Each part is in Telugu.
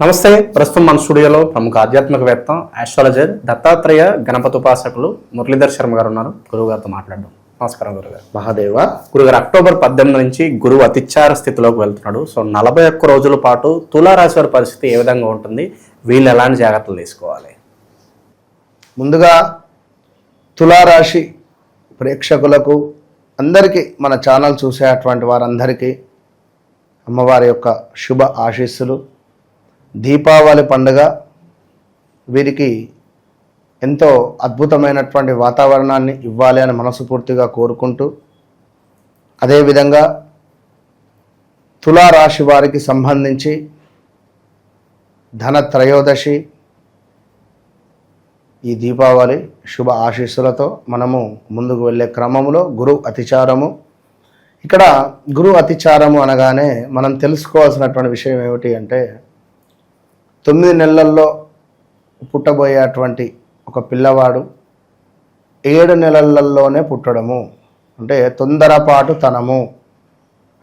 నమస్తే. ప్రస్తుతం మన స్టూడియోలో ప్రముఖ ఆధ్యాత్మికవేత్త ఆస్ట్రాలజర్ దత్తాత్రేయ గణపతి ఉపాసకులు మురళీధర్ శర్మ గారు ఉన్నారు. గురువు గారితో మాట్లాడడం. నమస్కారం గురుగారు. మహాదేవ. గురుగారు, అక్టోబర్ 18 నుంచి గురువు అతిచార స్థితిలోకి వెళ్తున్నాడు. సో 41 రోజుల పాటు తులారాశి వారి పరిస్థితి ఏ విధంగా ఉంటుంది? వీళ్ళు ఎలాంటి జాగ్రత్తలు తీసుకోవాలి? ముందుగా తులారాశి ప్రేక్షకులకు అందరికీ, మన ఛానల్ చూసేటువంటి వారందరికీ అమ్మవారి యొక్క శుభ ఆశీస్సులు. దీపావళి పండుగ వీరికి ఎంతో అద్భుతమైనటువంటి వాతావరణాన్ని ఇవ్వాలి అని మనస్ఫూర్తిగా కోరుకుంటూ, అదేవిధంగా తులారాశి వారికి సంబంధించి ధన త్రయోదశి, ఈ దీపావళి శుభ ఆశీస్సులతో మనము ముందుకు వెళ్ళే క్రమంలో గురు అతిచారము. ఇక్కడ గురు అతిచారము అనగానే మనం తెలుసుకోవాల్సినటువంటి విషయం ఏమిటి అంటే, 9 నెలల్లో పుట్టబోయేటువంటి ఒక పిల్లవాడు 7 నెలలలోనే పుట్టడము అంటే తొందరపాటు తనము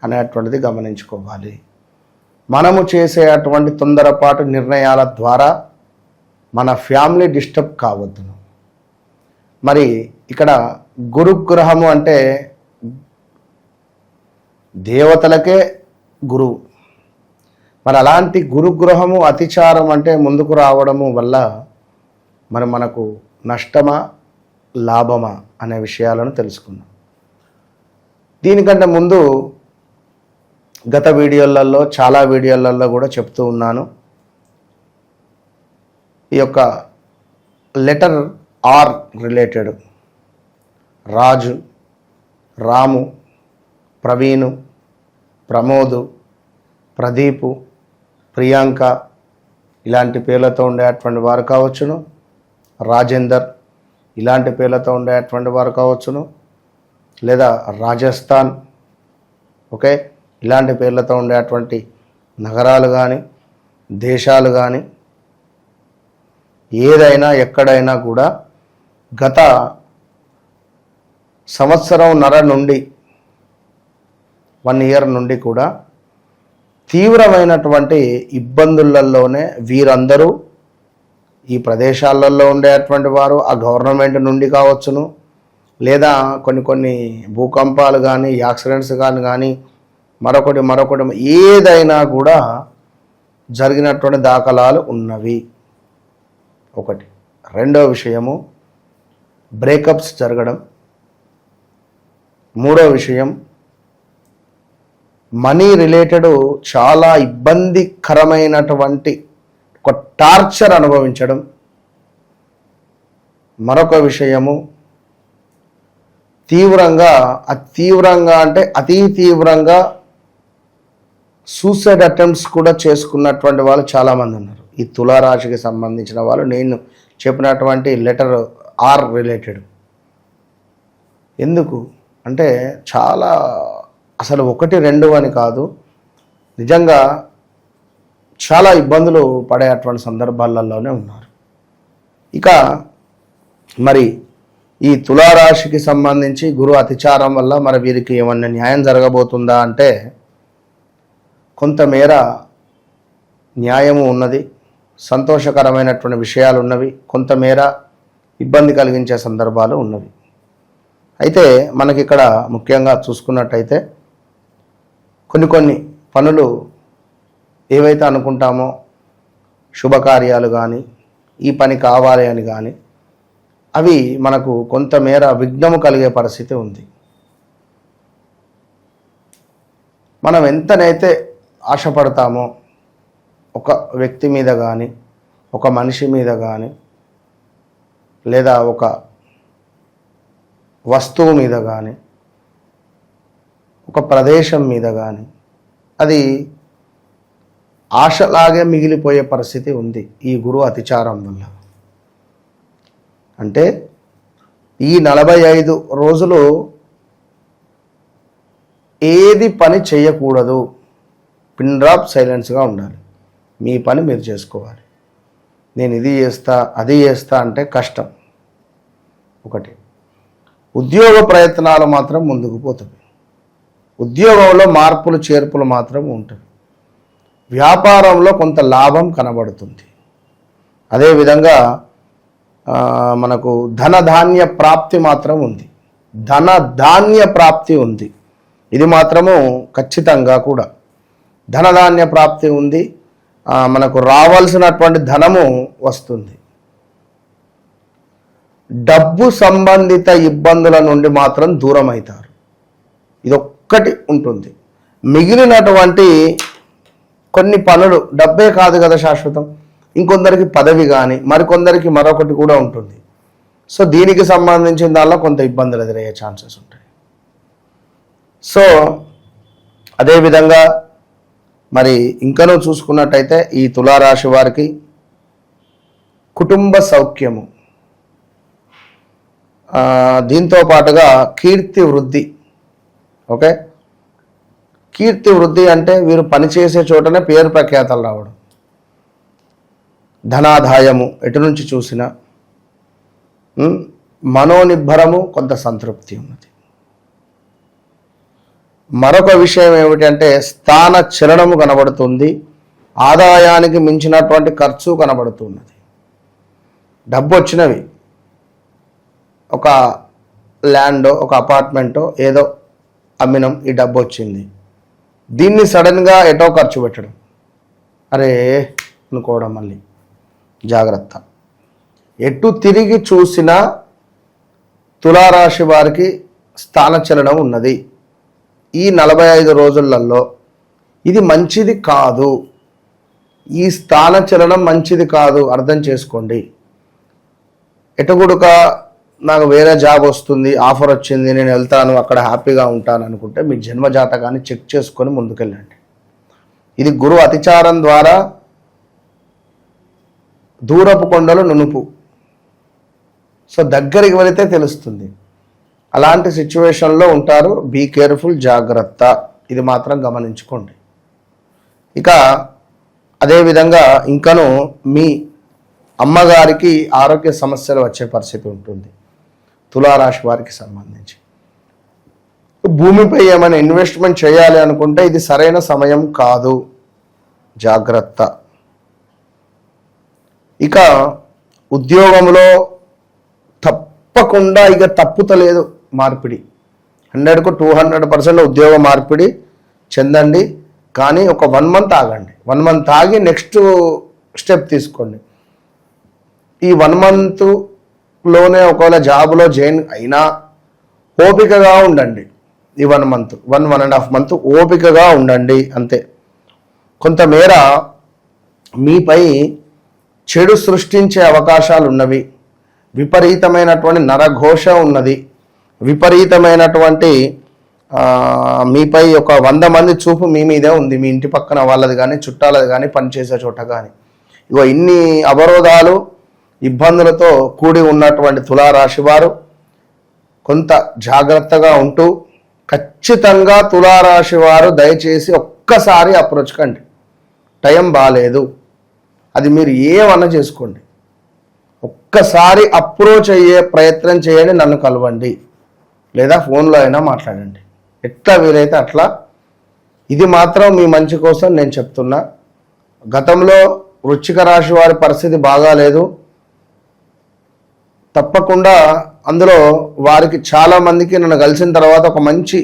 అనేటువంటిది గమనించుకోవాలి. మనము చేసేటువంటి తొందరపాటు నిర్ణయాల ద్వారా మన ఫ్యామిలీ డిస్టర్బ్ కావద్దును. మరి ఇక్కడ గురుగ్రహము అంటే దేవతలకే గురువు. మరి అలాంటి గురుగ్రహము అతిచారం అంటే ముందుకు రావడము వల్ల మరి మనకు నష్టమా లాభమా అనే విషయాలను తెలుసుకుందాం. దీనికంటే ముందు గత వీడియోలలో, చాలా వీడియోలలో కూడా చెప్తూ ఉన్నాను, ఈ యొక్క లెటర్ ఆర్ రిలేటెడ్ రాజు, రాము, ప్రవీణు, ప్రమోదు, ప్రదీపు, ప్రియాంక ఇలాంటి పేర్లతో ఉండేటువంటి వారు కావచ్చును, రాజేందర్ ఇలాంటి పేర్లతో ఉండేటువంటి వారు కావచ్చును, లేదా రాజస్థాన్, ఓకే, ఇలాంటి పేర్లతో ఉండేటువంటి నగరాలు కానీ దేశాలు కానీ ఏదైనా ఎక్కడైనా కూడా గత సంవత్సరంన్నర నుండి 1 ఇయర్ నుండి కూడా తీవ్రమైనటువంటి ఇబ్బందులలోనే వీరందరూ ఈ ప్రదేశాలలో ఉండేటువంటి వారు ఆ గవర్నమెంట్ నుండి కావచ్చును, లేదా కొన్ని భూకంపాలు కానీ యాక్సిడెంట్స్ కానీ మరొకటి ఏదైనా కూడా జరిగినటువంటి దాఖలాలు ఉన్నవి. ఒకటి. రెండవ విషయము బ్రేకప్స్ జరగడం. మూడవ విషయం మనీ రిలేటెడ్ చాలా ఇబ్బందికరమైనటువంటి ఒక టార్చర్ అనుభవించడం. మరొక విషయము తీవ్రంగా అంటే అతి తీవ్రంగా సూసైడ్ అటెంప్ట్స్ కూడా చేసుకున్నటువంటి వాళ్ళు చాలామంది ఉన్నారు. ఈ తులారాశికి సంబంధించిన వాళ్ళు నేను చెప్పినటువంటి లెటర్ ఆర్ రిలేటెడ్. ఎందుకు అంటే చాలా, అసలు 1, 2 అని కాదు, నిజంగా చాలా ఇబ్బందులు పడేటువంటి సందర్భాలలోనే ఉన్నారు. ఇక మరి ఈ తులారాశికి సంబంధించి గురు అతిచారం వల్ల మరి వీరికి ఏమన్నా న్యాయం జరగబోతుందా అంటే కొంతమేర న్యాయము ఉన్నది, సంతోషకరమైనటువంటి విషయాలు ఉన్నవి, కొంతమేర ఇబ్బంది కలిగించే సందర్భాలు ఉన్నవి. అయితే మనకి ఇక్కడ ముఖ్యంగా చూసుకున్నట్టయితే కొన్ని పనులు ఏవైతే అనుకుంటామో శుభకార్యాలు కానీ ఈ పని కావాలి అని కానీ అవి మనకు కొంతమేర విఘ్నము కలిగే పరిస్థితి ఉంది. మనం ఎంతనైతే ఆశపడతామో ఒక వ్యక్తి మీద కానీ, ఒక మనిషి మీద కానీ, లేదా ఒక వస్తువు మీద కానీ, ఒక ప్రదేశం మీద కానీ, అది ఆశలాగే మిగిలిపోయే పరిస్థితి ఉంది ఈ గురు అతిచారం వల్ల. అంటే ఈ 45 రోజులు ఏది పని చేయకూడదు, పిన్ డ్రాప్ సైలెన్స్గా ఉండాలి. మీ పని మీరు చేసుకోవాలి. నేను ఇది చేస్తా అది చేస్తా అంటే కష్టం. ఒకటి. ఉద్యోగ ప్రయత్నాలు మాత్రం ముందుకు పోతుంది. ఉద్యోగంలో మార్పులు చేర్పులు మాత్రం ఉంటుంది. వ్యాపారంలో కొంత లాభం కనబడుతుంది. అదేవిధంగా మనకు ధనధాన్య ప్రాప్తి మాత్రం ఉంది. ధనధాన్య ప్రాప్తి ఉంది. ఇది మాత్రము ఖచ్చితంగా కూడా ధనధాన్య ప్రాప్తి ఉంది. మనకు రావాల్సినటువంటి ధనము వస్తుంది. డబ్బు సంబంధిత ఇబ్బందుల నుండి మాత్రం దూరం అవుతారు. ఇదొక్కటి ఉంటుంది. మిగిలినటువంటి కొన్ని పనులు, డబ్బే కాదు కదా శాశ్వతం, ఇంకొందరికి పదవి కానీ మరికొందరికి మరొకటి కూడా ఉంటుంది. సో దీనికి సంబంధించిన దానిలో కొంత ఇబ్బందులు ఎదురయ్యే ఛాన్సెస్ ఉంటాయి. సో అదేవిధంగా మరి ఇంకనూ చూసుకున్నట్టయితే ఈ తులారాశి వారికి కుటుంబ సౌఖ్యము, దీంతో పాటుగా కీర్తి వృద్ధి. ఓకే, కీర్తి వృద్ధి అంటే వీరు పనిచేసే చోటనే పేరు ప్రఖ్యాతలు రావడం, ధనాదాయము ఎటు నుంచి చూసినా, మనోనిబ్బరము, కొంత సంతృప్తి ఉన్నది. మరొక విషయం ఏమిటంటే స్థాన చలనము కనబడుతుంది. ఆదాయానికి మించినటువంటి ఖర్చు కనబడుతున్నది. డబ్బు వచ్చినవి, ఒక ల్యాండో ఒక అపార్ట్మెంటో ఏదో అమ్మినం, ఈ డబ్బు వచ్చింది, దీన్ని సడన్గా ఎటో ఖర్చు పెట్టడం, అరే అనుకోవడం, మళ్ళీ జాగ్రత్త. ఎటు తిరిగి చూసినా తులారాశి వారికి స్థానచలనం ఉన్నది. ఈ 45 రోజులలో ఇది మంచిది కాదు. ఈ స్థానచలనం మంచిది కాదు, అర్థం చేసుకోండి. ఎటుగుడుక నాకు వేరే జాబ్ వస్తుంది, ఆఫర్ వచ్చింది, నేను వెళ్తాను, అక్కడ హ్యాపీగా ఉంటాను అనుకుంటే మీ జన్మజాతకాన్ని చెక్ చేసుకొని ముందుకెళ్ళండి. ఇది గురు అతిచారం ద్వారా దూరపు కొండలు నునుపు. సో దగ్గరికి వెళితే తెలుస్తుంది. అలాంటి సిచ్యువేషన్లో ఉంటారు. బీ కేర్ఫుల్, జాగ్రత్త. ఇది మాత్రం గమనించుకోండి. ఇక అదేవిధంగా ఇంకను మీ అమ్మగారికి ఆరోగ్య సమస్యలు వచ్చే పరిస్థితి ఉంటుంది తులారాశి వారికి సంబంధించి. భూమిపై ఏమైనా ఇన్వెస్ట్మెంట్ చేయాలి అనుకుంటే ఇది సరైన సమయం కాదు, జాగ్రత్త. ఇక ఉద్యోగంలో తప్పకుండా ఇక తప్పుతలేదు మార్పిడి, 100కు 200% ఉద్యోగ మార్పిడి చెందండి. కానీ ఒక 1 మంత్ ఆగండి. 1 మంత్ ఆగి నెక్స్ట్ స్టెప్ తీసుకోండి. ఈ 1 మంత్లోనే ఒకవేళ జాబ్లో జాయిన్ అయినా ఓపికగా ఉండండి. ఈ 1 మంత్ 1.5 మంత్ ఓపికగా ఉండండి అంతే. కొంతమేర మీపై చెడు సృష్టించే అవకాశాలు ఉన్నవి. విపరీతమైనటువంటి నరఘోష ఉన్నది. విపరీతమైనటువంటి మీపై ఒక 100 మంది చూపు మీ మీదే ఉంది. మీ ఇంటి పక్కన వాళ్ళది కానీ, చుట్టాలది కానీ, పనిచేసే చోట కానీ. ఇగో ఇన్ని అవరోధాలు, ఇబ్బందులతో కూడి ఉన్నటువంటి తులారాశి వారు కొంత జాగ్రత్తగా ఉంటూ, ఖచ్చితంగా తులారాశి వారు దయచేసి ఒక్కసారి అప్రోచ్ కండి. టైం బాగాలేదు, అది మీరు ఏమన్నా చేసుకోండి, ఒక్కసారి అప్రోచ్ అయ్యే ప్రయత్నం చేయండి. నన్ను కలవండి, లేదా ఫోన్లో అయినా మాట్లాడండి, ఎట్లా వీలైతే అట్లా. ఇది మాత్రం మీ మంచి కోసం నేను చెప్తున్నా. గతంలో వృశ్చిక రాశి వారి పరిస్థితి బాగాలేదు. తప్పకుండా అందులో వారికి చాలామందికి నన్ను కలిసిన తర్వాత ఒక మంచి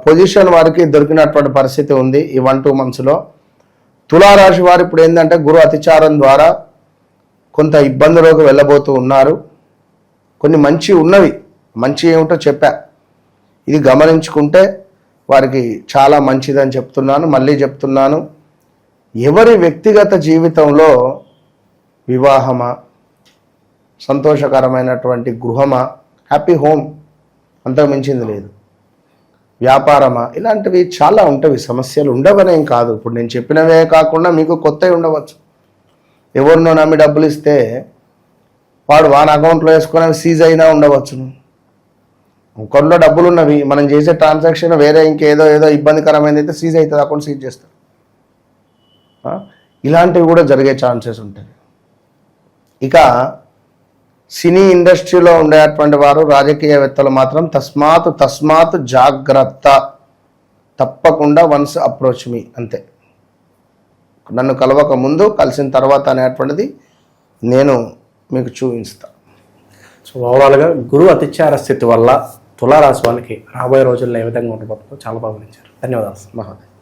పొజిషన్ వారికి దొరికినటువంటి పరిస్థితి ఉంది ఈ 1-2 మంత్స్లో. తులారాశి వారు ఇప్పుడు ఏంటంటే గురు అతిచారం ద్వారా కొంత ఇబ్బందులోకి వెళ్ళబోతూ ఉన్నారు. కొన్ని మంచి ఉన్నవి, మంచి ఏమిటో చెప్పా, ఇది గమనించుకుంటే వారికి చాలా మంచిదని చెప్తున్నాను. మళ్ళీ చెప్తున్నాను, ఎవరి వ్యక్తిగత జీవితంలో వివాహమా, సంతోషకరమైనటువంటి గృహమా, హ్యాపీ హోమ్, అంతకు మించింది లేదు, వ్యాపారమా, ఇలాంటివి చాలా ఉంటవి. సమస్యలు ఉండవనేం కాదు. ఇప్పుడు నేను చెప్పినవే కాకుండా మీకు కొత్తవి ఉండవచ్చు. ఎవరినో నమ్మి డబ్బులు ఇస్తే వాడు వాని అకౌంట్లో వేసుకొని సీజ్ అయినా ఉండవచ్చును. అకౌంట్లో డబ్బులు ఉన్నవి, మనం చేసే ట్రాన్సాక్షన్ వేరే ఇంకేదో ఇబ్బందికరమైనది అయితే సీజ్ అవుతుంది, అకౌంట్ సీజ్ చేస్తారు. ఇలాంటివి కూడా జరిగే ఛాన్సెస్ ఉంటాయి. ఇక సినీ ఇండస్ట్రీలో ఉండేటువంటి వారు, రాజకీయవేత్తలు మాత్రం తస్మాత్ జాగ్రత్త. తప్పకుండా వన్స్ అప్రోచ్ మీ, అంతే. నన్ను కలవక ముందు కలిసిన తర్వాత అనేటువంటిది నేను మీకు చూపిస్తాను. సో ఓవరాల్గా గురువు అతిచార స్థితి వల్ల తులారాశి వాళ్ళకి రాబోయే రోజుల్లో ఏ విధంగా ఉండబోతుందో చాలా బాగా వివరించారు. ధన్యవాదాలు. మహోదయ్.